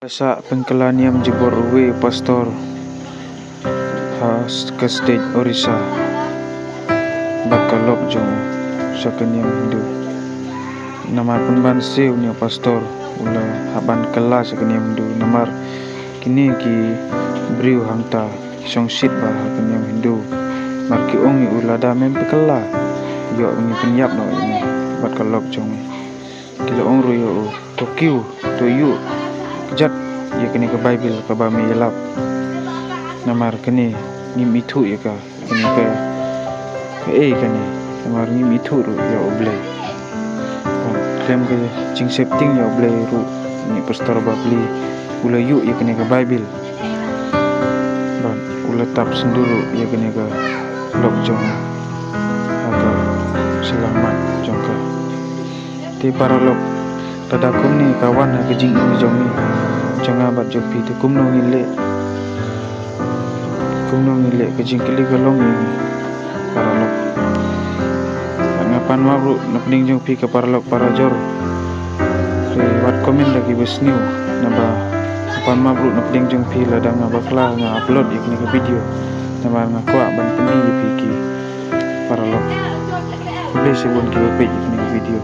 Sa pengkelaniam jebor uwe pastor has ke stage orisa bakalok jong sa kaniam Hindu namar penban siu ni pastor ula haban kala sa kaniam Hindu namar kini ki briu hangta song sit ba kaniam Hindu mar ki ongi ula da mem pekala yo ni penyap no ini bakalok jong kilo ongru yo to kiu to yu jat ya kini ke Bible ke bami yelap namar kini ngim itu ya ka kini ke kani namar ngim itu ru ya oblay krem ke jing septing ya oblay ru ni pastor babli ula yu ya kini ke Bible ban ula tap senduru ya kini ke lok jong aga selamat jong ka ti para lok tadakum ni kawan ke jing jong ni jangan bat jopi tu kumno ngile ke jingkili galong ini paralok ngapan mabru napning jong pi ke paralok parajor wat komen lagi besniu naba ngapan mabru napning jong pi ladang ngabakla nga upload ikni ke video naba ngakwa ban pendi piki paralok boleh sebun ki bape ikni ke video